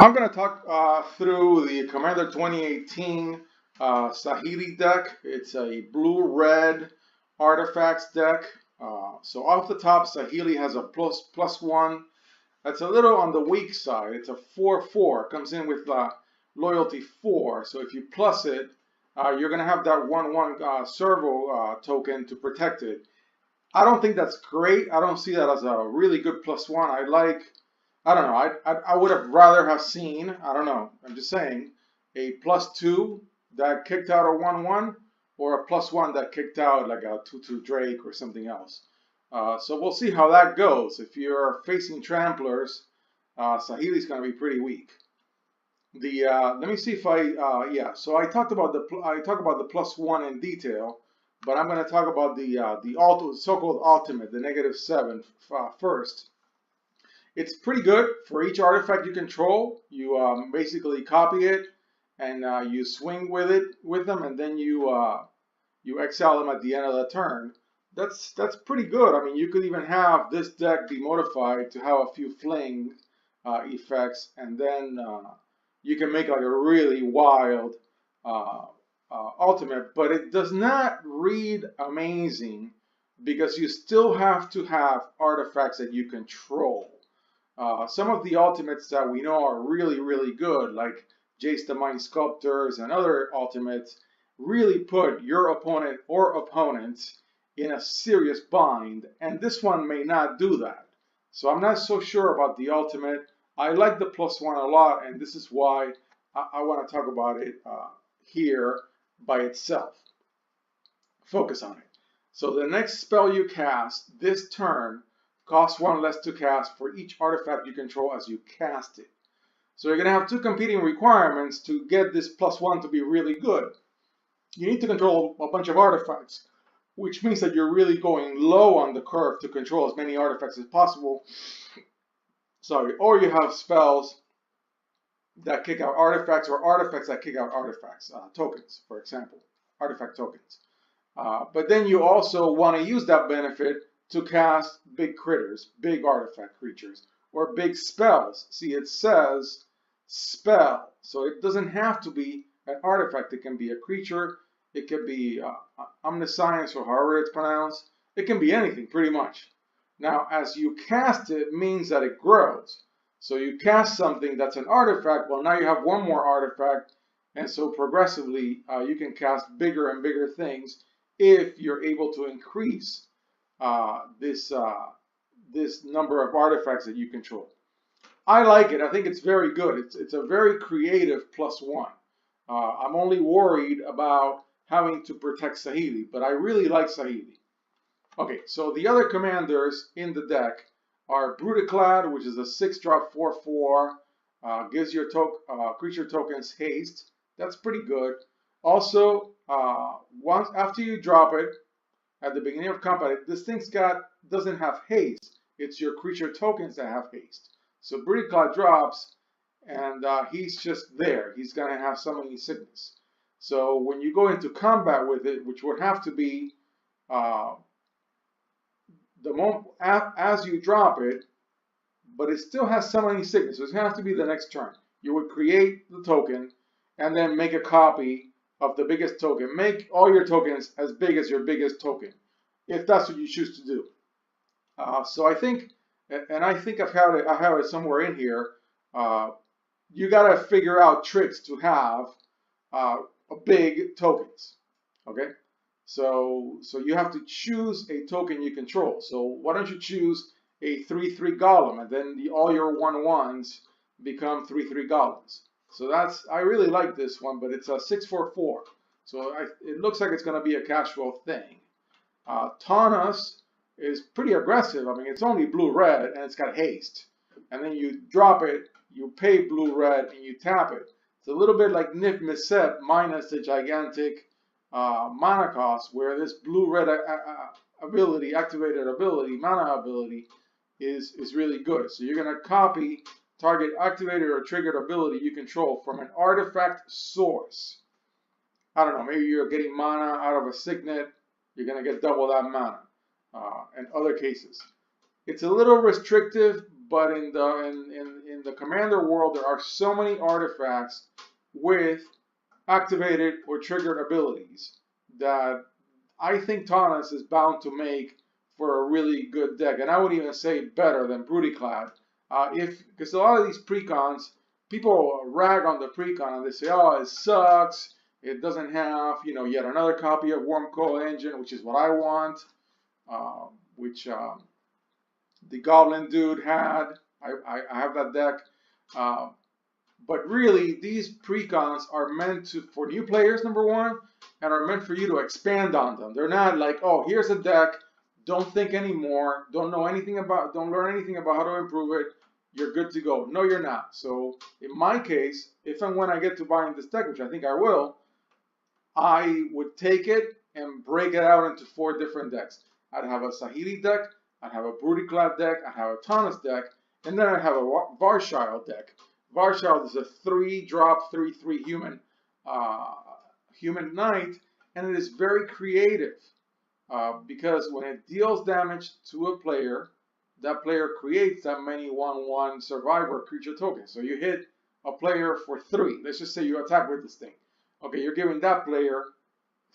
I'm going to talk through the Commander 2018 Saheeli deck. It's a blue-red artifacts deck. So off the top, Saheeli has a +1. That's a little on the weak side. It's a 4/4. Comes in with loyalty 4. So if you plus it, you're going to have that 1/1 servo token to protect it. I don't think that's great. I don't see that as a really good +1. I don't know. I would have rather have seen, I don't know, I'm just saying, a +2 that kicked out a 1/1 or a +1 that kicked out like a 2/2 Drake or something else. So we'll see how that goes. If you're facing Tramplers, Saheeli's going to be pretty weak. Let me see if yeah. So I talked about the +1 in detail, but I'm going to talk about the so-called ultimate, the -7 first. It's pretty good for each artifact you control. You basically copy it and you swing with them, and then you exile them at the end of the turn. That's pretty good. I mean, you could even have this deck be modified to have a few fling effects, and then you can make like a really wild ultimate. But it does not read amazing because you still have to have artifacts that you control. Some of the ultimates that we know are really, really good, like Jace the Mind Sculptors and other ultimates, really put your opponent or opponents in a serious bind, and this one may not do that. So I'm not so sure about the ultimate. I like the +1 a lot, and this is why I want to talk about it here by itself. Focus on it. So the next spell you cast this turn costs 1 less to cast for each artifact you control as you cast it. So you're going to have two competing requirements to get this +1 to be really good. You need to control a bunch of artifacts, which means that you're really going low on the curve to control as many artifacts as possible. Sorry, or you have spells that kick out artifacts or artifacts that kick out artifacts, tokens, for example, artifact tokens. But then you also want to use that benefit to cast big critters, big artifact creatures, or big spells. See, it says spell, so it doesn't have to be an artifact. It can be a creature, it can be omniscience, or however it's pronounced. It can be anything, pretty much. Now, as you cast it, means that it grows. So you cast something that's an artifact, well, now you have one more artifact, and so progressively you can cast bigger and bigger things if you're able to increase this number of artifacts that you control. I like it. I think it's very good. It's a very creative +1. I'm only worried about having to protect Saheeli, but I really like Saheeli. Okay, so the other commanders in the deck are Brutaclad, which is a 6-drop 4/4, gives your creature tokens haste. That's pretty good. Also, once after you drop it, at the beginning of combat, this thing's doesn't have haste. It's your creature tokens that have haste. So Brutaclad drops, and he's just there. He's gonna have summoning sickness. So when you go into combat with it, which would have to be the moment as you drop it, but it still has summoning sickness. So it's gonna have to be the next turn. You would create the token, and then make a copy of the biggest token. Make all your tokens as big as your biggest token, if that's what you choose to do. So I think, and I think I have it somewhere in here. You gotta figure out tricks to have big tokens. Okay, so you have to choose a token you control. So why don't you choose a 3/3 golem, and then all your 1/1s become 3/3 golems. So I really like this one, but it's a 6/4/4. So it looks like it's going to be a casual thing. Taunos is pretty aggressive. I mean, it's only blue-red, and it's got haste. And then you drop it, you pay blue-red, and you tap it. It's a little bit like Nif Misep minus the gigantic mana cost, where this blue-red ability, activated ability, mana ability, is really good. So you're going to copy target activated or triggered ability you control from an artifact source. I don't know, maybe you're getting mana out of a signet, you're going to get double that mana, and other cases. It's a little restrictive, but in the Commander world, there are so many artifacts with activated or triggered abilities that I think Taunos is bound to make for a really good deck, and I would even say better than Bruticlad. Because a lot of these precons, people rag on the precon and they say, oh, it sucks. It doesn't have, yet another copy of Wormcoil Engine, which is what I want, which the Goblin dude had. I have that deck. But really, these precons are meant for new players, number one, and are meant for you to expand on them. They're not like, oh, here's a deck, don't think anymore, don't learn anything about how to improve it, you're good to go. No, you're not. So in my case, if and when I get to buying this deck, which I think I will, I would take it and break it out into 4 different decks. I'd have a Saheeli deck, I'd have a Bruticlad deck, I'd have a Taunos deck, and then I'd have a Varchild deck. Varchild is a 3-drop, 3/3 human knight, and it is very creative because when it deals damage to a player, that player creates that many 1/1 survivor creature tokens. So you hit a player for 3. Let's just say you attack with this thing. Okay, you're giving that player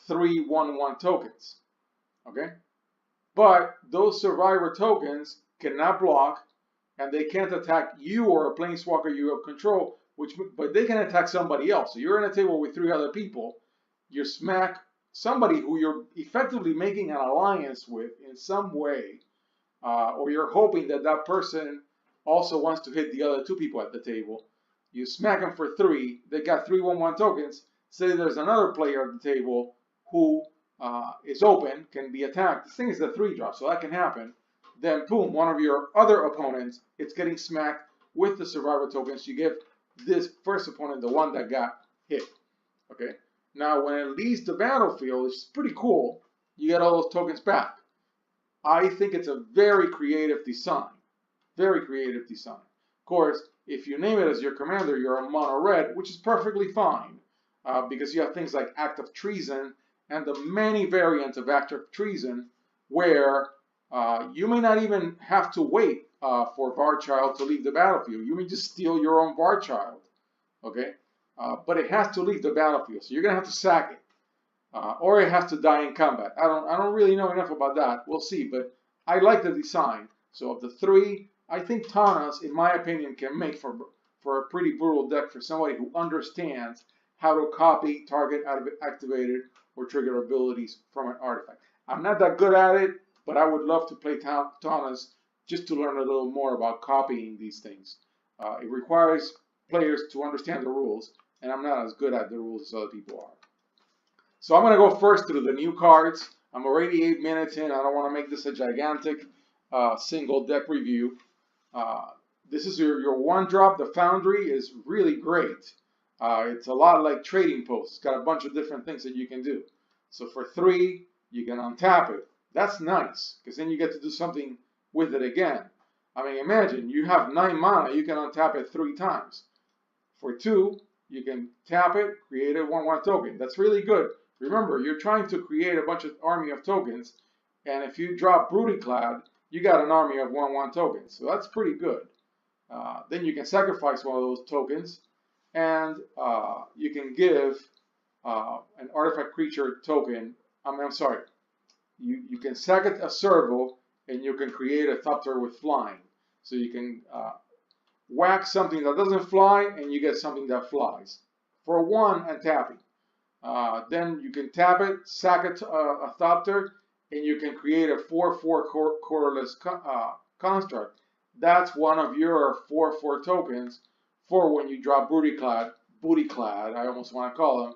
3 1/1 tokens. Okay, but those survivor tokens cannot block, and they can't attack you or a planeswalker you have control, but they can attack somebody else. So you're in a table with 3 other people, you smack somebody who you're effectively making an alliance with in some way, or you're hoping that that person also wants to hit the other 2 people at the table. You smack them for 3, they got 3 1/1 tokens. Say there's another player at the table who is open, can be attacked. This thing is a 3-drop, so that can happen. Then boom, one of your other opponents, it's getting smacked with the survivor tokens. You give this first opponent the one that got hit. Okay. Now when it leaves the battlefield, which is pretty cool, you get all those tokens back. I think it's a very creative design. Very creative design. Of course, if you name it as your commander, you're a mono red, which is perfectly fine. Because you have things like Act of Treason and the many variants of Act of Treason where you may not even have to wait for Varchild to leave the battlefield. You may just steal your own Varchild, okay? But it has to leave the battlefield, so you're gonna have to sack it, or it has to die in combat. I don't really know enough about that. We'll see, but I like the design. So of the 3, I think Taunos, in my opinion, can make for a pretty brutal deck for somebody who understands how to copy, target, activated, or trigger abilities from an artifact. I'm not that good at it, but I would love to play Taunos just to learn a little more about copying these things. It requires players to understand the rules, and I'm not as good at the rules as other people are. So I'm going to go first through the new cards. I'm already 8 minutes in. I don't want to make this a gigantic single deck review. This is your 1-drop. The Foundry is really great. It's a lot like Trading Post. It's got a bunch of different things that you can do. So for 3, you can untap it. That's nice, because then you get to do something with it again. I mean, imagine you have 9 mana, you can untap it 3 times. For 2, you can tap it, create a 1/1 token. That's really good. Remember, you're trying to create a bunch of army of tokens, and if you drop Bruticlad, you got an army of 1/1 tokens. So that's pretty good. Then you can sacrifice one of those tokens, and you can give an artifact creature token. I'm sorry. You can sack it a servo, and you can create a Thopter with flying. So you can whack something that doesn't fly, and you get something that flies for 1 and tapping. Then you can tap it, sack it a Thopter, and you can create a 4/4 colorless construct. That's one of your 4/4 tokens for when you drop Bruticlad, I almost want to call them,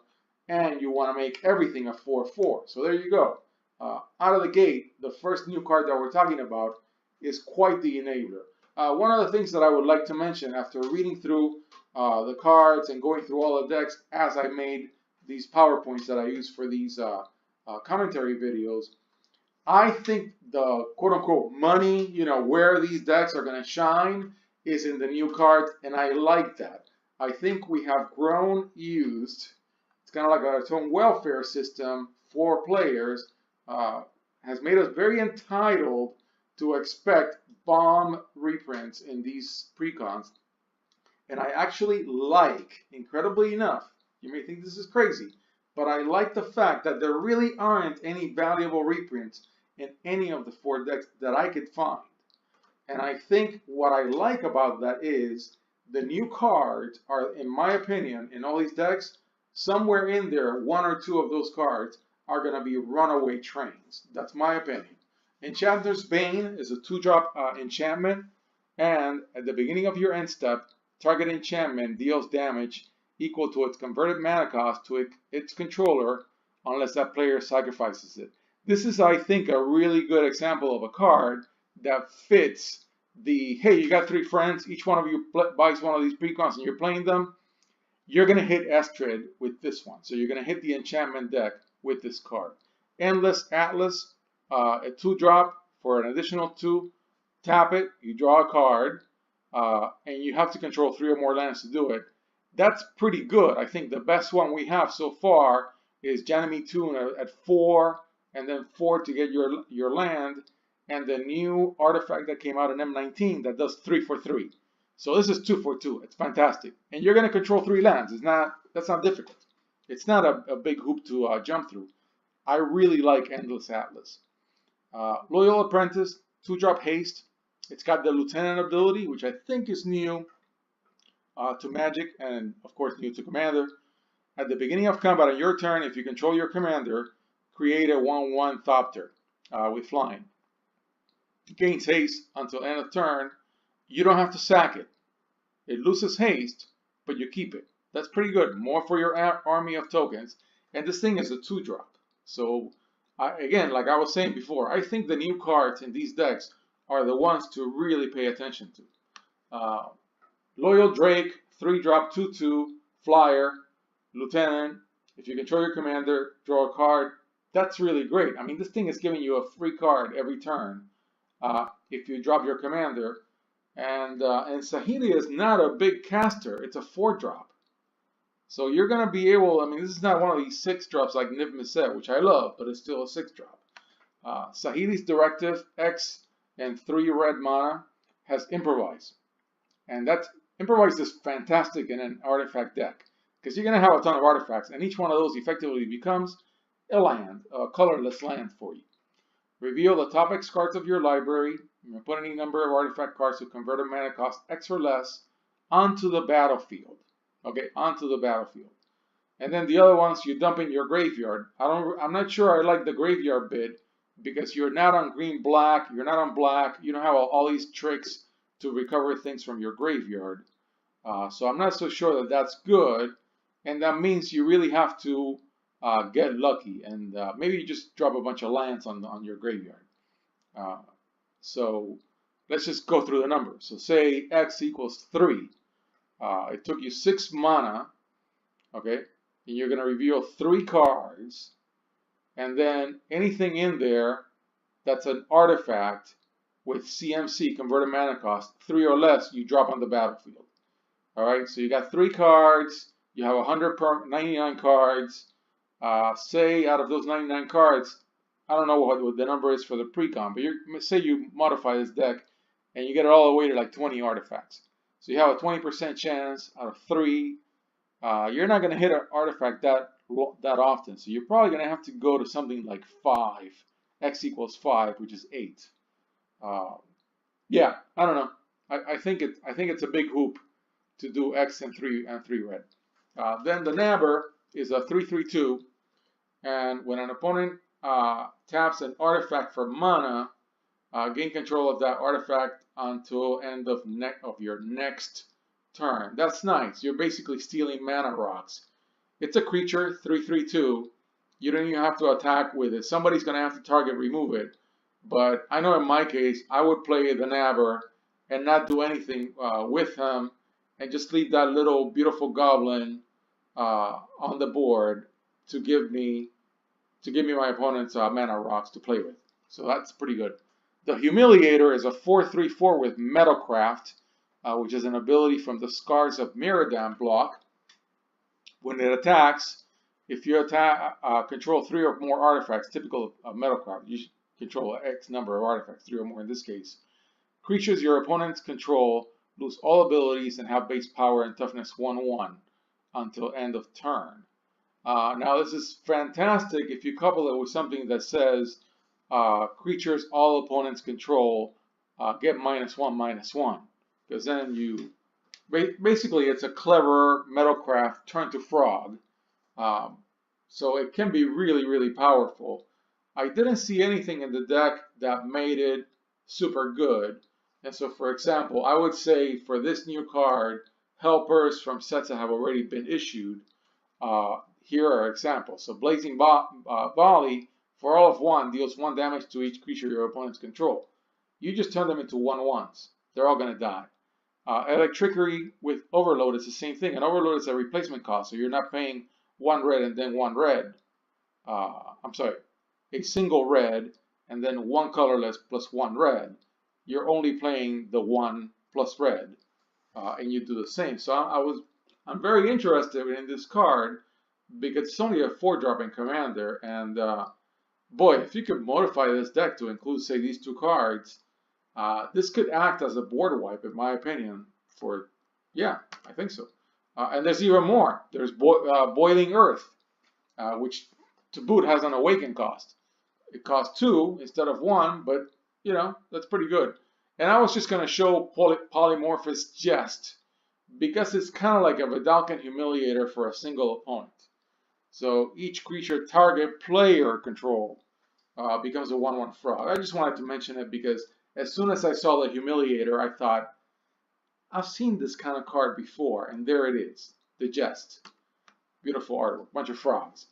and you want to make everything a 4/4. So there you go. Out of the gate, the first new card that we're talking about is quite the enabler. One of the things that I would like to mention after reading through the cards and going through all the decks as I made these PowerPoints that I use for these commentary videos, I think the quote-unquote money, where these decks are going to shine is in the new cards, and I like that. I think we have grown used. It's kind of like its own welfare system for players. Has made us very entitled to expect bomb reprints in these precons. And I actually like, incredibly enough, you may think this is crazy, but I like the fact that there really aren't any valuable reprints in any of the 4 decks that I could find. And I think what I like about that is the new cards are, in my opinion, in all these decks, somewhere in there, 1 or 2 of those cards are going to be runaway trains. That's my opinion. Enchanter's Bane is a 2-drop enchantment, and at the beginning of your end step, target enchantment deals damage equal to its converted mana cost to its controller unless that player sacrifices it. This is, I think, a really good example of a card that fits the, hey, you got 3 friends, each one of you buys one of these precons and you're playing them, you're going to hit Estrid with this one. So you're going to hit the enchantment deck with this card. Endless Atlas, a 2-drop for an additional 2. Tap it, you draw a card, and you have to control 3 or more lands to do it. That's pretty good. I think the best one we have so far is Janime Toon at 4, and then 4 to get your land, and the new artifact that came out in M19 that does 3 for 3. So this is 2 for 2. It's fantastic. And you're going to control 3 lands. That's not difficult. It's not a big hoop to jump through. I really like Endless Atlas. Loyal Apprentice, 2-drop haste. It's got the Lieutenant ability, which I think is new to Magic and, of course, new to Commander. At the beginning of combat on your turn, if you control your commander, create a 1/1 Thopter with flying. It gains haste until end of turn. You don't have to sack it. It loses haste, but you keep it. That's pretty good. More for your army of tokens. And this thing is a 2-drop. So, again, like I was saying before, I think the new cards in these decks are the ones to really pay attention to. Loyal Drake, 3-drop, 2/2, flyer, lieutenant. If you control your commander, draw a card. That's really great. I mean, this thing is giving you a free card every turn if you drop your commander. And Saheeli is not a big caster. It's a 4-drop. So you're going to be able, I mean, this is not one of these 6-drops like Niv Mizzet, which I love, but it's still a 6-drop. Saheeli's Directive, X and 3 red mana, has Improvise. And Improvise is fantastic in an artifact deck, because you're going to have a ton of artifacts, and each one of those effectively becomes a land, a colorless land for you. Reveal the top X cards of your library. Put any number of artifact cards to convert a mana cost X or less onto the battlefield. Okay, onto the battlefield. And then the other ones you dump in your graveyard. I'm not sure I like the graveyard bit, because you're not on green-black, you're not on black, you don't have all these tricks to recover things from your graveyard. So I'm not so sure that that's good, and that means you really have to get lucky, and maybe you just drop a bunch of lands on your graveyard. So let's just go through the numbers. So say X equals 3. It took you 6 mana, okay, and you're going to reveal 3 cards, and then anything in there that's an artifact with CMC, converted mana cost, 3 or less, you drop on the battlefield. Alright, so you got 3 cards, you have 99 cards. Say out of those 99 cards, I don't know what the number is for the precon, but say you modify this deck and you get it all the way to like 20 artifacts. So you have a 20% chance out of 3. You're not going to hit an artifact that often, so you're probably going to have to go to something like 5. X equals 5, which is 8. Yeah, I don't know. I think it's a big hoop to do X and 3 red. Then the Nabber is a 3/3/2, and when an opponent taps an artifact for mana, gain control of that artifact until end of your next turn. That's nice. You're basically stealing mana rocks. It's a creature, 3/3/2. You don't even have to attack with it. Somebody's going to have to target remove it. But I know in my case, I would play the Nabber and not do anything with him, and just leave that little beautiful goblin on the board to give me my opponent's mana rocks to play with. So that's pretty good. The Humiliator is a 4/3/4 with Metalcraft, which is an ability from the Scars of Mirrodam block. When it attacks, if you control 3 or more artifacts, typical of Metalcraft, control X number of artifacts, 3 or more in this case. Creatures your opponents control lose all abilities and have base power and toughness 1/1 until end of turn. Now this is fantastic if you couple it with something that says creatures all opponents control get -1/-1, because then you basically it's a clever Metalcraft turn to frog. So it can be really, really powerful. I didn't see anything in the deck that made it super good. And so, for example, I would say for this new card, helpers from sets that have already been issued, here are examples. So Blazing Volley, for all of 1, deals 1 damage to each creature your opponents control. You just turn them into 1/1s. They're all going to die. Electrickery with Overload is the same thing. And Overload is a replacement cost, so you're not paying 1 red and then 1 red. I'm sorry, a single red and then 1 colorless plus 1 red. You're only playing the 1 plus red, and you do the same. So I'm very interested in this card because it's only a 4-drop in Commander, and boy, if you could modify this deck to include, say, these 2 cards, this could act as a board wipe, in my opinion. Yeah, I think so. And there's even more. There's Boiling Earth, which to boot has an awaken cost. It costs 2 instead of 1, but you know, that's pretty good. And I was just going to show Polymorphous Jest because it's kind of like a Vidalcan Humiliator for a single opponent. So each creature target player control becomes a 1/1 frog. I just wanted to mention it because as soon as I saw the Humiliator, I thought, I've seen this kind of card before, and there it is, the Jest. Beautiful artwork, bunch of frogs.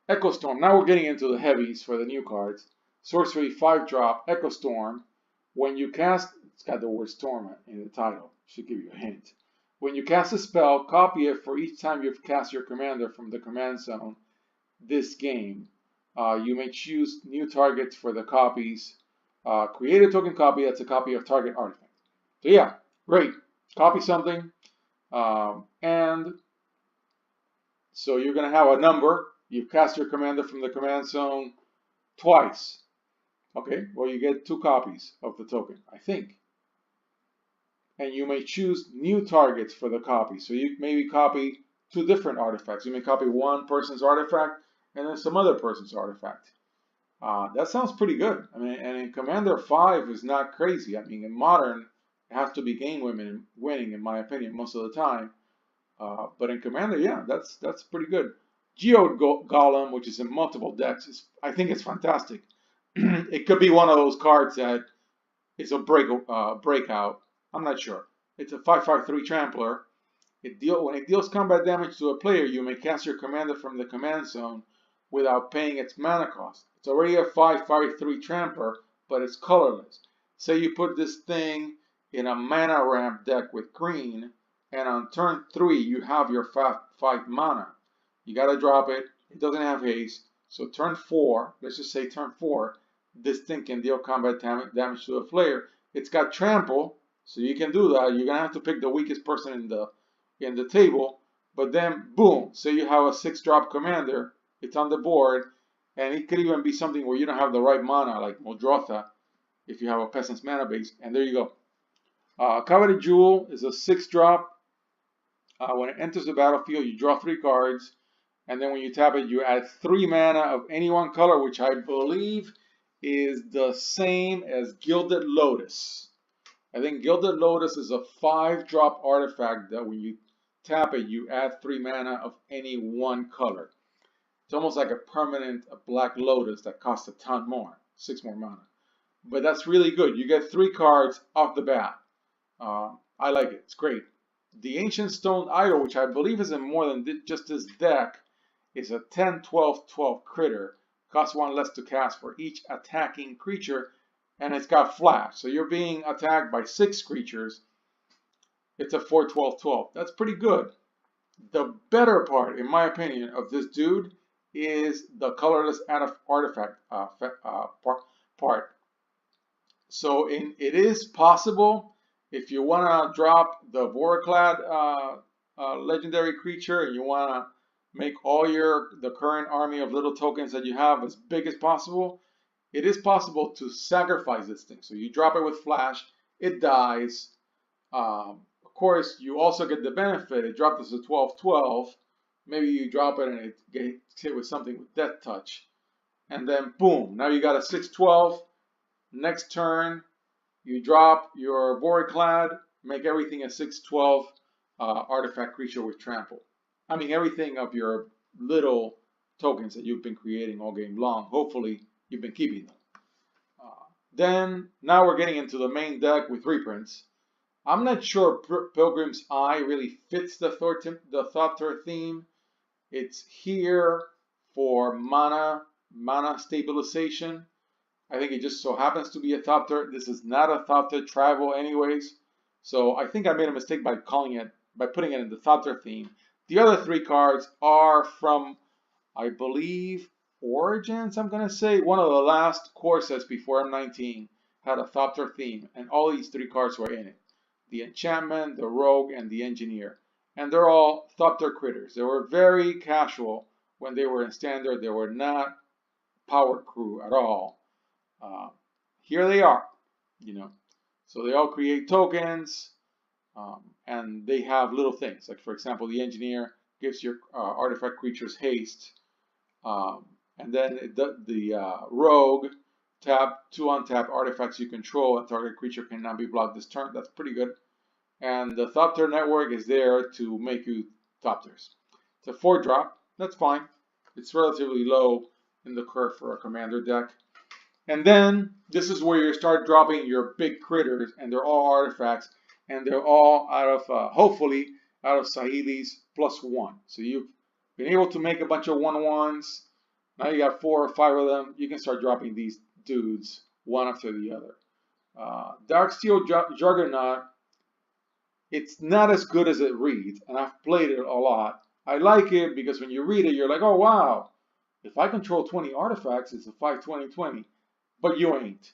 Echo Storm. Now we're getting into the heavies for the new cards. Sorcery 5-drop, Echo Storm. When you cast, it's got the word storm in the title, should give you a hint. When you cast a spell, copy it for each time you've cast your commander from the command zone this game. You may choose new targets for the copies. Create a token copy that's a copy of target artifact. So yeah, great. Copy something. And so you're going to have a number. You've cast your commander from the command zone twice. Okay, well, you get 2 copies of the token, I think. And you may choose new targets for the copy. So you maybe copy 2 different artifacts. You may copy one person's artifact and then some other person's artifact. That sounds pretty good. I mean, and in Commander 5 is not crazy. I mean, in Modern, it has to be game winning, in my opinion, most of the time. But in Commander, yeah, that's pretty good. Geode Golem, which is in multiple decks, I think it's fantastic. It could be one of those cards that is a breakout. I'm not sure. It's a 5/5/3 Trampler. When it deals combat damage to a player, you may cast your commander from the command zone without paying its mana cost. It's already a 5/5/3 Trampler, but it's colorless. Say you put this thing in a mana ramp deck with green, and on turn 3 you have your 5 mana. You gotta drop it. It doesn't have haste. So turn 4, let's just say turn 4, this thing can deal combat damage to a player. It's got trample, so you can do that. You're gonna have to pick the weakest person in the table, but then boom, say you have a 6-drop commander, it's on the board, and it could even be something where you don't have the right mana, like Muldrotha, if you have a Peasant's mana base, and there you go. Coveted Jewel is a 6-drop. When it enters the battlefield, you draw 3 cards, and then when you tap it, you add 3 mana of any one color, which I believe is the same as Gilded Lotus. I think Gilded Lotus is a 5-drop artifact that when you tap it, you add 3 mana of any one color. It's almost like a permanent Black Lotus that costs a ton more, 6 more mana. But that's really good. You get 3 cards off the bat. I like it. It's great. The Ancient Stone Idol, which I believe is in more than just this deck, is a 10/12/12 critter. Costs 1 less to cast for each attacking creature, and it's got flash. So you're being attacked by 6 creatures. It's a 4/12/12. That's pretty good. The better part, in my opinion, of this dude is the colorless artifact part. So it is possible, if you want to drop the Voraclad legendary creature and you want to make all the current army of little tokens that you have as big as possible, it is possible to sacrifice this thing. So you drop it with flash, it dies. Of course, you also get the benefit. It dropped us a 12-12. Maybe you drop it and it gets hit with something with Death Touch. And then boom, now you got a 6-12. Next turn, you drop your Voraclad, make everything a 6-12 artifact creature with trample. I mean, everything of your little tokens that you've been creating all game long. Hopefully, you've been keeping them. Then, now we're getting into the main deck with reprints. I'm not sure Pilgrim's Eye really fits the Thopter theme. It's here for mana stabilization. I think it just so happens to be a Thopter. This is not a Thopter travel anyways. So I think I made a mistake by putting it in the Thopter theme. The other three cards are from, I believe, Origins, I'm going to say. One of the last core sets before M19 had a Thopter theme, and all these three cards were in it. The Enchantment, the Rogue, and the Engineer. And they're all Thopter critters. They were very casual when they were in Standard. They were not power crew at all. Here they are, you know. So they all create tokens, and they have little things. Like, for example, the Engineer gives your artifact creatures haste. And then the Rogue, tap 2 untapped artifacts you control, and target creature cannot be blocked this turn. That's pretty good. And the Thopter network is there to make you Thopters. It's a 4-drop. That's fine. It's relatively low in the curve for a commander deck. And then this is where you start dropping your big critters, and they're all artifacts, and they're all out of, hopefully, out of Saheeli's +1. So you've been able to make a bunch of 1/1s. Now you got 4 or 5 of them. You can start dropping these dudes one after the other. Darksteel Juggernaut, it's not as good as it reads, and I've played it a lot. I like it because when you read it, you're like, oh wow, if I control 20 artifacts, it's a 5-20-20, but you ain't.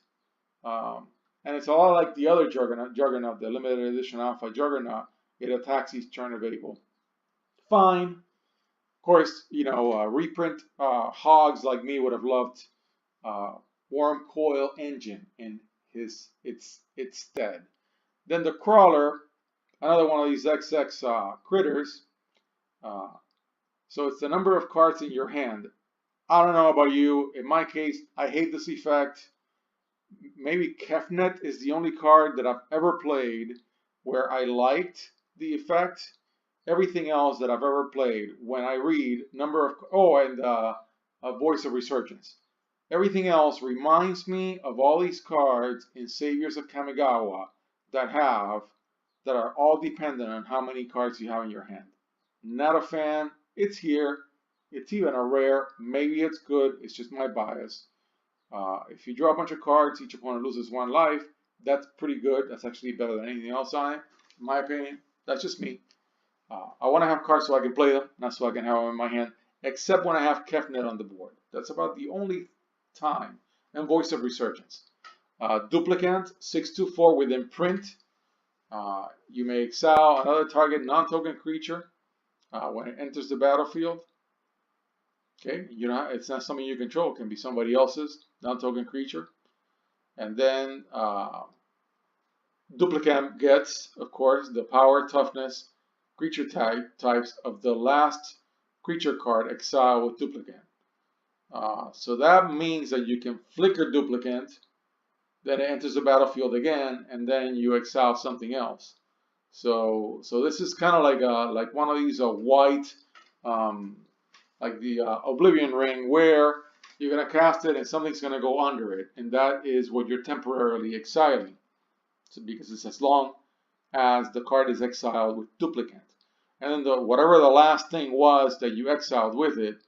And it's a lot like the other Juggernaut, the limited edition Alpha Juggernaut. It attacks each turn available. Fine. Of course, you know, reprint hogs like me would have loved Worm Coil Engine in its stead. Then the Crawler, another one of these XX critters. So it's the number of cards in your hand. I don't know about you. In my case, I hate this effect. Maybe Kefnet is the only card that I've ever played where I liked the effect. Everything else that I've ever played, when I read number of, a Voice of Resurgence. Everything else reminds me of all these cards in Saviors of Kamigawa that are all dependent on how many cards you have in your hand. Not a fan. It's here. It's even a rare. Maybe it's good. It's just my bias. If you draw a bunch of cards, each opponent loses 1 life. That's pretty good. That's actually better than anything else on it, in my opinion. That's just me. I want to have cards so I can play them, not so I can have them in my hand, except when I have Kefnet on the board. That's about the only time. And Voice of Resurgence. Duplicant, 6/4 with imprint. You may exile another target non-token creature when it enters the battlefield. Okay, it's not something you control. It can be somebody else's non-token creature. And then Duplicant gets, of course, the power, toughness, creature types of the last creature card exile with Duplicant. So that means that you can flicker Duplicant, then it enters the battlefield again, and then you exile something else. So this is kind of like one of these white, like the Oblivion Ring, where you're gonna cast it and something's gonna go under it, and that is what you're temporarily exiling. So because it's as long as the card is exiled with Duplicant. And then whatever the last thing was that you exiled with it,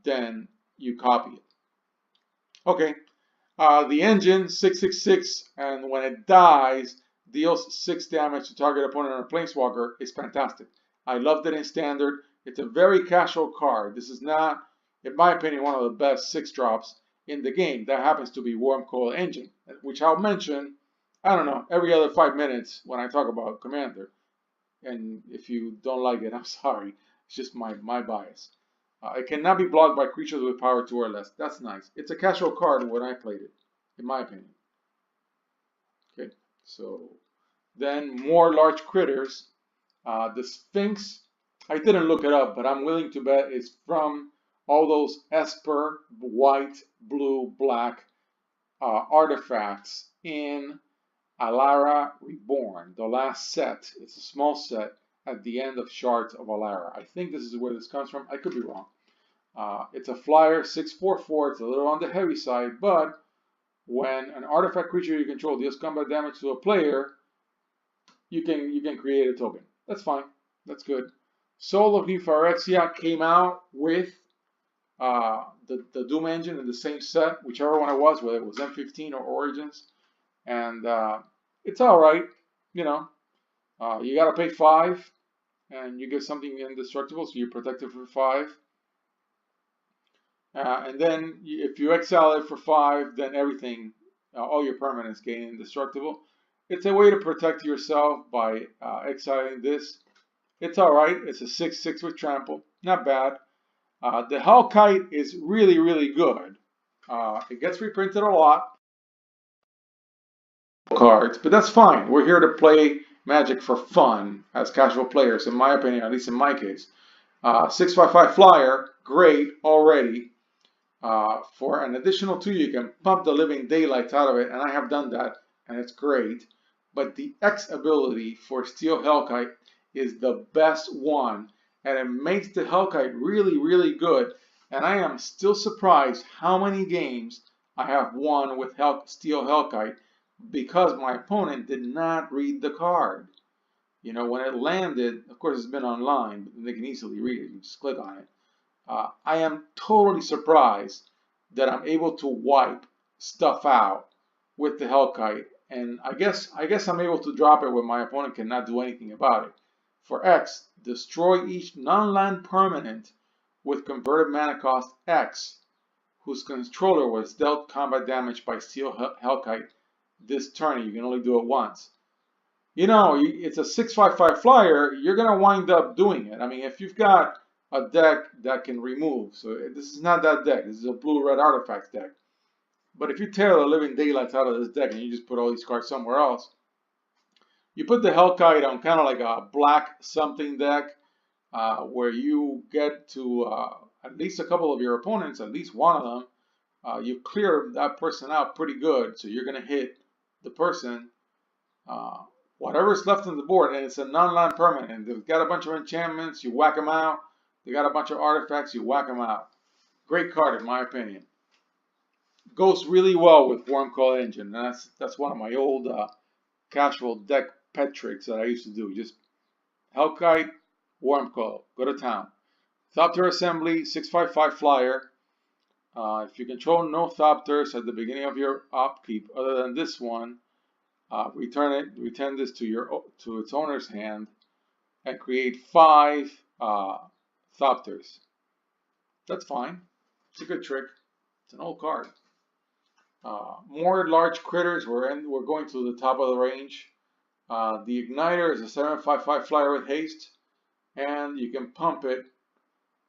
then you copy it. Okay, the engine, 6/6/6, and when it dies, deals 6 damage to target opponent on a Planeswalker, is fantastic. I loved it in Standard. It's a very casual card. This is not, in my opinion, one of the best 6-drops in the game. That happens to be Worm Coil Engine, which I'll mention, I don't know, every other 5 minutes when I talk about Commander. And if you don't like it, I'm sorry. It's just my bias. It cannot be blocked by creatures with power 2 or less. That's nice. It's a casual card when I played it, in my opinion. Okay, so then more large critters. The Sphinx, I didn't look it up, but I'm willing to bet it's from all those Esper, white, blue, black artifacts in Alara Reborn, the last set. It's a small set at the end of Shards of Alara. I think this is where this comes from. I could be wrong. It's a flyer, 6/4/4. It's a little on the heavy side, but when an artifact creature you control deals combat damage to a player, you can create a token. That's fine. That's good. Soul of Nephyrexia came out with the Doom engine in the same set, whichever one it was, whether it was M15 or Origins, and it's all right. You know, you gotta pay 5, and you get something indestructible, so you're protected for 5. And then if you exile it for 5, then everything, all your permanents gain indestructible. It's a way to protect yourself by exiling this. It's alright. It's a 6/6 with trample. Not bad. The Hellkite is really, really good. It gets reprinted a lot. Cards, but that's fine. We're here to play Magic for fun as casual players, in my opinion, at least in my case. 6/5/5 flyer, great already. For an additional 2, you can pump the living daylights out of it, and I have done that, and it's great. But the X ability for Steel Hellkite is the best one, and it makes the Hellkite really, really good. And I am still surprised how many games I have won with Steel Hellkite because my opponent did not read the card. You know, when it landed, of course it's been online, but they can easily read it. You just click on it. I am totally surprised that I'm able to wipe stuff out with the Hellkite, and I guess I'm able to drop it when my opponent cannot do anything about it. For X, destroy each non-land permanent with converted mana cost X, whose controller was dealt combat damage by Steel Hellkite this turn. You can only do it once. You know, it's a 6/5/5 flyer. You're gonna wind up doing it. I mean, if you've got a deck that can remove. So this is not that deck. This is a blue-red artifacts deck. But if you tear the living daylights out of this deck and you just put all these cards somewhere else, you put the Hellkite on kind of like a black something deck where you get to at least a couple of your opponents, at least one of them, you clear that person out pretty good. So you're going to hit the person, whatever's left on the board, and it's a non-land permanent. And they've got a bunch of enchantments, you whack them out. They got a bunch of artifacts, you whack them out. Great card in my opinion. Goes really well with Wormcoil Engine. And that's one of my old casual deck pet tricks that I used to do. Just Hellkite, Wormcoil, go to town. Thopter Assembly, 6/5/5 flyer. If you control no Thopters at the beginning of your upkeep, other than this one, return this to its owner's hand, and create 5 Thopters. That's fine. It's a good trick. It's an old card. More large critters. We're going to the top of the range. The Igniter is a 7/5/5 flyer with haste, and you can pump it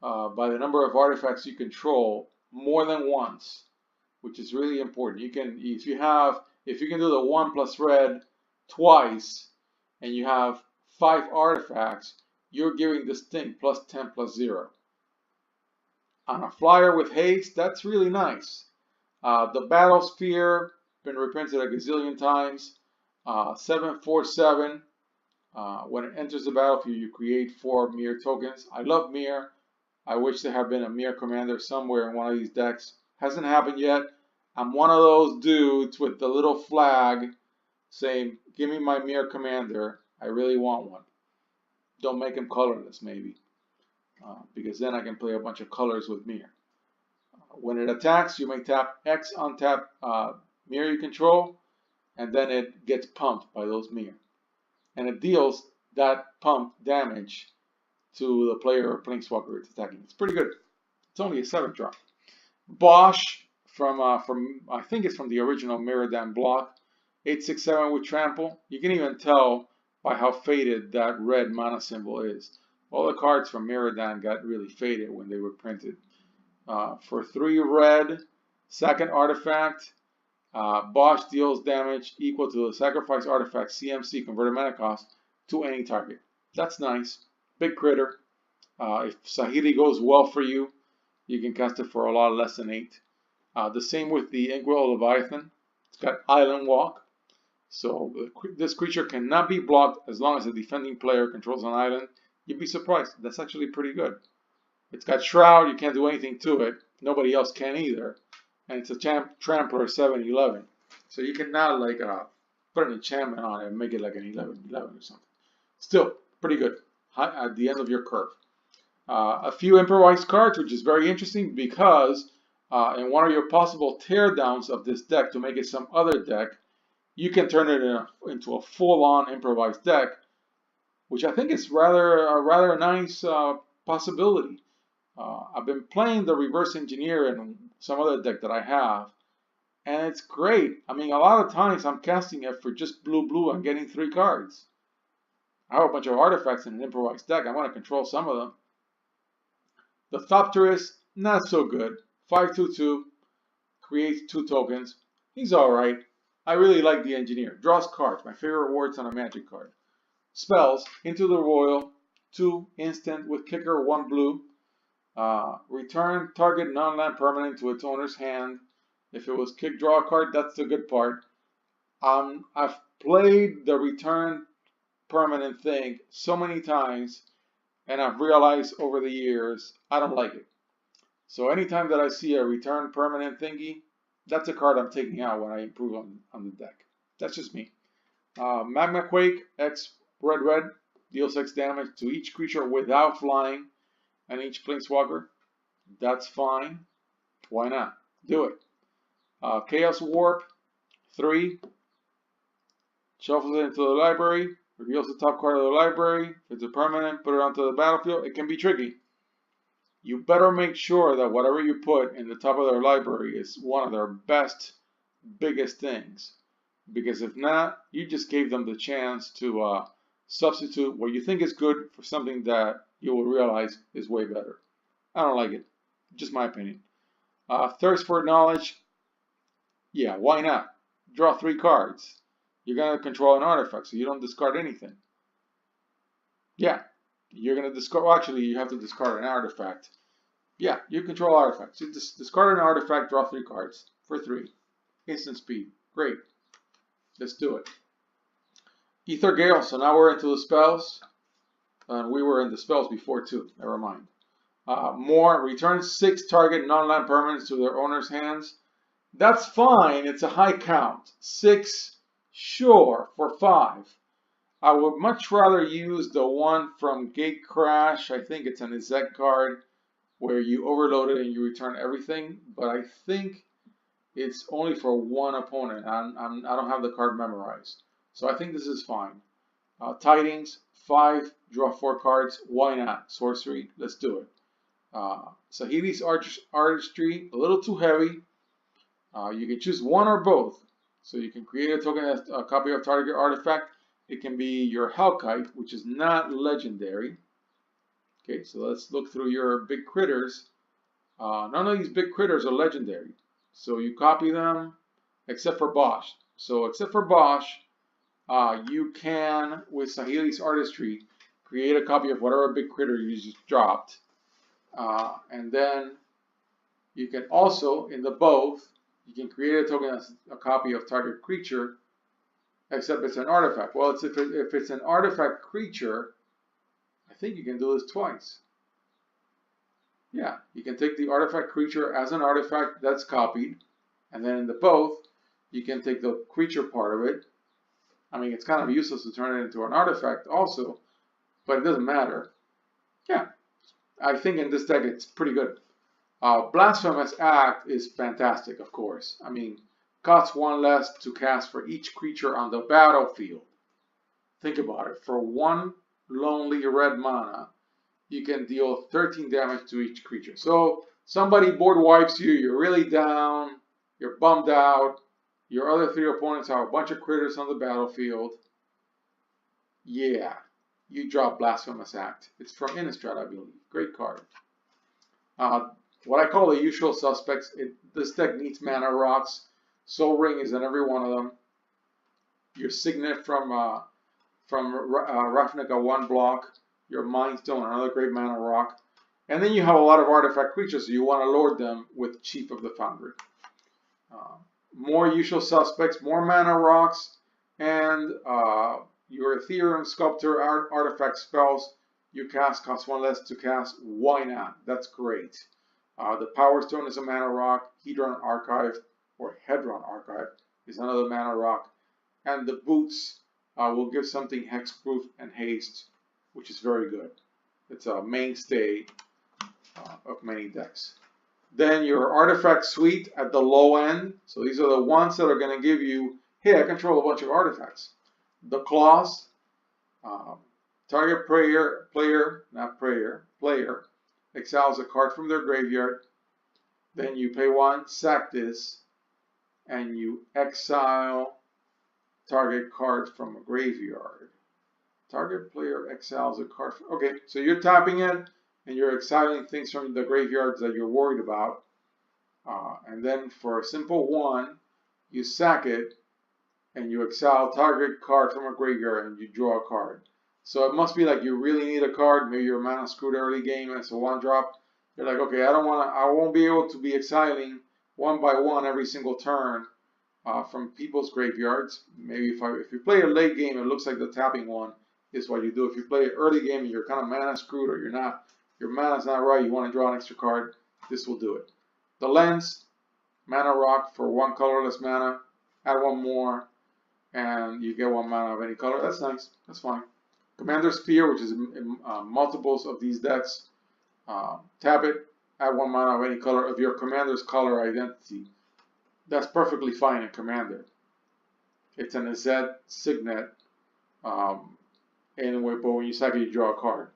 by the number of artifacts you control more than once, which is really important. You can, if you can do the 1+ red twice, and you have 5 artifacts, you're giving this thing +10/+0. On a flyer with haste, that's really nice. The Battle Sphere, been reprinted a gazillion times. 7/4/7. When it enters the battlefield, you create 4 Mirror tokens. I love Mirror. I wish there had been a Mirror commander somewhere in one of these decks. Hasn't happened yet. I'm one of those dudes with the little flag saying, give me my Mirror commander. I really want one. Don't make him colorless, maybe. Because then I can play a bunch of colors with Mirror. When it attacks, you may tap X on tap Mirror you control, and then it gets pumped by those Mirror. And it deals that pump damage to the player or planeswalker it's attacking. It's pretty good. It's only a 7-drop. Bosch from I think it's from the original Mirrodin block. 8/6/7 with trample. You can even tell by how faded that red mana symbol is. All the cards from Miradan got really faded when they were printed. For 3 red, second artifact, Bosch deals damage equal to the sacrifice artifact CMC converted mana cost to any target. That's nice. Big critter. If Saheeli goes well for you, you can cast it for a lot less than 8. The same with the Inkwell Leviathan. It's got Island Walk. So this creature cannot be blocked as long as the defending player controls an island. You'd be surprised. That's actually pretty good. It's got Shroud. You can't do anything to it. Nobody else can either. And it's a Trampler 7/11. So you cannot like put an enchantment on it and make it like an 11/11 or something. Still, pretty good at the end of your curve. A few improvised cards, which is very interesting because in one of your possible teardowns of this deck to make it some other deck, you can turn it into a full-on improvised deck, which I think is a rather nice possibility. I've been playing the Reverse Engineer in some other deck that I have, and it's great. I mean, a lot of times I'm casting it for just blue and getting 3 cards. I have a bunch of artifacts in an improvised deck. I want to control some of them. The Thopterist, not so good. 5/2/2, creates 2 tokens. He's alright. I really like the Engineer. Draws cards, my favorite words on a Magic card. Spells, Into the Royal, 2 instant with kicker, 1 blue. Return target non-land permanent to its owner's hand. If it was kick, draw a card, that's the good part. I've played the return permanent thing so many times, and I've realized over the years I don't like it. So anytime that I see a return permanent thingy, that's a card I'm taking out when I improve on the deck. That's just me. Magma Quake, X red, deals 6 damage to each creature without flying and each planeswalker. That's fine. Why not? Do it. Chaos Warp, 3. Shuffles it into the library. Reveals the top card of the library. If it's a permanent, put it onto the battlefield. It can be tricky. You better make sure that whatever you put in the top of their library is one of their best, biggest things. Because if not, you just gave them the chance to substitute what you think is good for something that you will realize is way better. I don't like it. Just my opinion. Thirst for Knowledge. Yeah, why not? Draw 3 cards. You're going to control an artifact, so you don't discard anything. Yeah, you're going to discard. Well, actually, you have to discard an artifact. Yeah, you control artifacts. You discard an artifact, draw 3 cards for 3. Instant speed. Great. Let's do it. Ether Gale. So now we're into the spells. We were in the spells before too. Never mind. More. Return 6 target non-land permanents to their owner's hands. That's fine. It's a high count. 6, sure, for 5. I would much rather use the one from Gate Crash. I think it's an exec card where you overload it and you return everything. But I think it's only for one opponent. I don't have the card memorized. So I think this is fine. Tidings, 5, draw 4 cards. Why not? Sorcery, let's do it. Saheeli's Artistry, a little too heavy. You can choose one or both. So you can create a token as a copy of target artifact. It can be your Hellkite, which is not legendary. Okay, so let's look through your big critters. None of these big critters are legendary. So you copy them, except for Bosch. So except for Bosch, you can, with Saheeli's Artistry, create a copy of whatever big critter you just dropped. And then you can also, in the both, you can create a token as a copy of target creature, except it's an artifact. Well, if it's an artifact creature, I think you can do this twice. Yeah, you can take the artifact creature as an artifact that's copied, and then in the both, you can take the creature part of it. I mean, it's kind of useless to turn it into an artifact also, but it doesn't matter. Yeah, I think in this deck it's pretty good. Blasphemous Act is fantastic, of course. I mean, costs 1 less to cast for each creature on the battlefield. Think about it. For 1 lonely red mana, you can deal 13 damage to each creature. So somebody board wipes you, you're really down, you're bummed out, your other 3 opponents have a bunch of critters on the battlefield. Yeah, you drop Blasphemous Act. It's from Innistrad, I believe. Great card. What I call the usual suspects. This deck needs mana rocks. Soul Ring is in every one of them. Your Signet from Ravnica 1 block. Your Mind Stone, another great mana rock. And then you have a lot of artifact creatures, so you want to lord them with Chief of the Foundry. More usual suspects, more mana rocks, and your Ethereum Sculptor artifact spells you cast cost 1 less to cast. Why not? That's great. The Power Stone is a mana rock. Hedron Archive, or Hedron Archive, is another mana rock. And the boots will give something hexproof and haste, which is very good. It's a mainstay of many decks. Then your artifact suite at the low end. So these are the ones that are going to give you, hey, I control a bunch of artifacts. The claws, target player exiles a card from their graveyard. Then you pay 1, sack this, and you exile target card from a graveyard. Target player exiles a card. Okay, so you're tapping it, and you're exiling things from the graveyards that you're worried about. And then for a simple 1, you sack it, and you exile target card from a graveyard, and you draw a card. So it must be like you really need a card. Maybe you're mana screwed early game, and it's a 1-drop. You're like, okay, I won't be able to be exiling 1 by 1 every single turn from people's graveyards. Maybe if you play a late game, it looks like the tapping one is what you do. If you play an early game and you're kind of mana screwed, or your mana's not right, you want to draw an extra card, this will do it. The lens, mana rock for 1 colorless mana, add 1 more, and you get 1 mana of any color. That's nice. That's fine. Commander Spear, which is multiples of these decks. Tap it, add 1 mana of any color of your commander's color identity. That's perfectly fine in Commander. It's an AZ Signet, anyway, but when you sack it, you draw a card.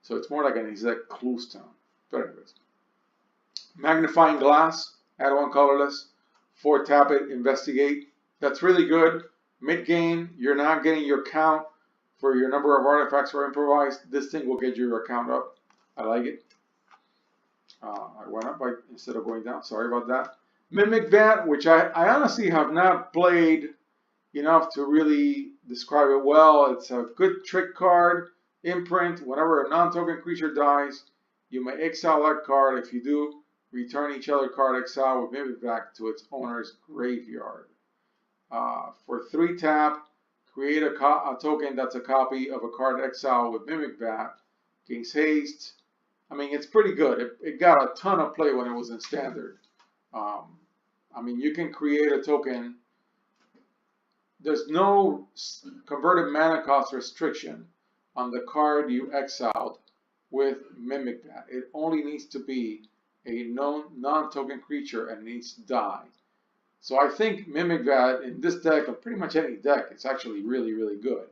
So it's more like an AZ Cluestone. But anyways. Magnifying Glass, add 1 colorless. 4, tap it, investigate. That's really good. Mid-game, you're not getting your count for your number of artifacts or improvised. This thing will get your count up. I like it. I went up instead of going down. Sorry about that. Mimic Vat, which I honestly have not played enough to really describe it well. It's a good trick card. Imprint, whenever a non-token creature dies, you may exile that card. If you do, return each other card exile with Mimic Vat to its owner's graveyard. For 3 tap, create a token that's a copy of a card exile with Mimic Vat. Gains haste. I mean, it's pretty good. It got a ton of play when it was in Standard. I mean, you can create a token. There's no converted mana cost restriction on the card you exiled with Mimic Vat. It only needs to be a non-token creature and it needs to die. So I think Mimic Vat in this deck, or pretty much any deck, it's actually really, really good.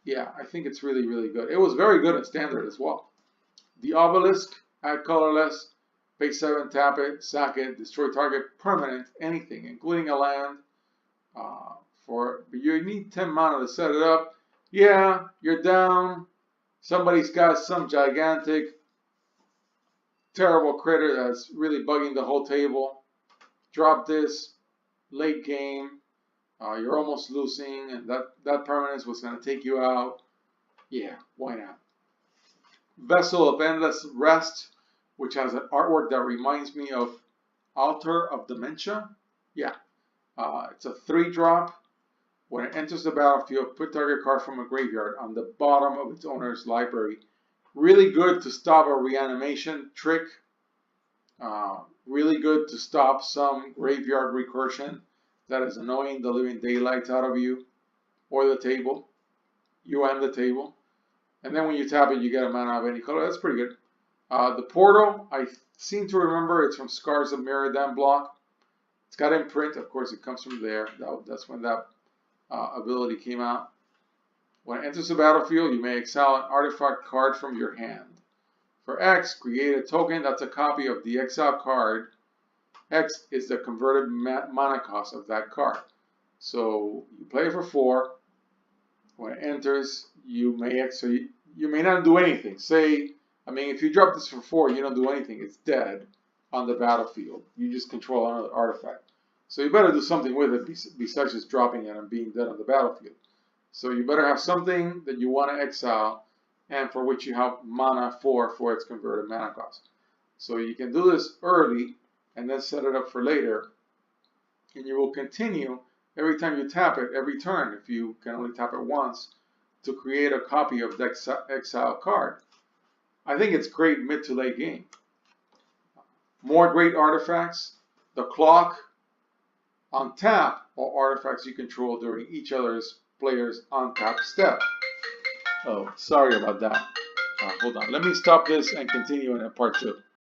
Yeah, I think it's really, really good. It was very good in Standard as well. The Obelisk, add colorless, pay 7, tap it, sack it, destroy target permanent, anything, including a land. But you need 10 mana to set it up. Yeah, you're down. Somebody's got some gigantic, terrible critter that's really bugging the whole table. Drop this, late game. You're almost losing, and that permanence was going to take you out. Yeah, why not? Vessel of Endless Rest, which has an artwork that reminds me of Altar of Dementia. Yeah, it's a 3-drop. When it enters the battlefield, put target card from a graveyard on the bottom of its owner's library. Really good to stop a reanimation trick. Really good to stop some graveyard recursion that is annoying the living daylights out of you or the table. You and the table. And then when you tap it, you get a mana of any color. That's pretty good. The Portal, I seem to remember it's from Scars of Mirrodin block. It's got imprint. Of course, it comes from there. That's when that ability came out. When it enters the battlefield, you may exile an artifact card from your hand. For X, create a token that's a copy of the exile card. X is the converted mana cost of that card. So you play it for 4. When it enters, you may you may not do anything. Say, I mean, if you drop this for 4, you don't do anything. It's dead on the battlefield. You just control another artifact. So you better do something with it besides just dropping it and being dead on the battlefield. So you better have something that you want to exile and for which you have mana for its converted mana cost. So you can do this early and then set it up for later. And you will continue every time you tap it, every turn, if you can only tap it once, to create a copy of the exile card. I think it's great mid to late game. More great artifacts. The clock on tap are artifacts you control during each other's player's on-tap step. Oh, sorry about that. Hold on. Let me stop this and continue in part 2.